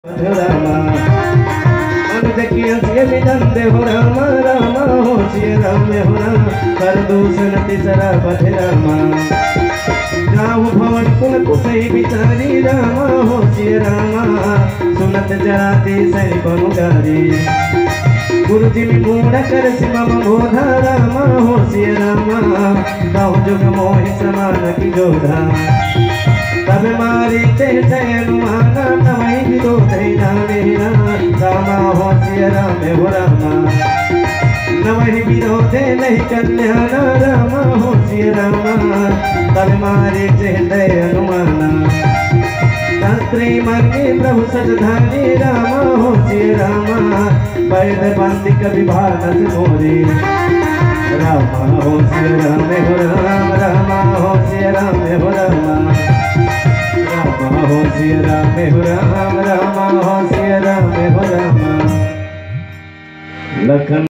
रामा अनुज की हंसिए मिलंदे हो रामा रामा हो श्री राम हो राम कर दूषण तीसरा पथ रामा जाऊ भवन कुल कुसई बिचारी रामा हो श्री रामा सुनत जरा दे सही बमुगारी गुरु जी में मूढ़ कर सिमा बोधा रामा हो श्री रामा गाँव जुग मोहि समान की जोधा तब मारी ते अनुमाना तवही विरोध मेरा रामा हो श्री राम हो रामा नवही विरोधे नहीं कल्याण रामा हो श्री रामा तब मारी ते अनुमाना शास्त्री मार्गे प्रभु सजधानी रामा हो श्री रामा वैद बंदी कवि भानस मोरे रामा हो श्री राम हो राम रामा हो श्री राम हो रामा रामा हो श्री राम हो राम रामा हो श्री राम हो रामा लखन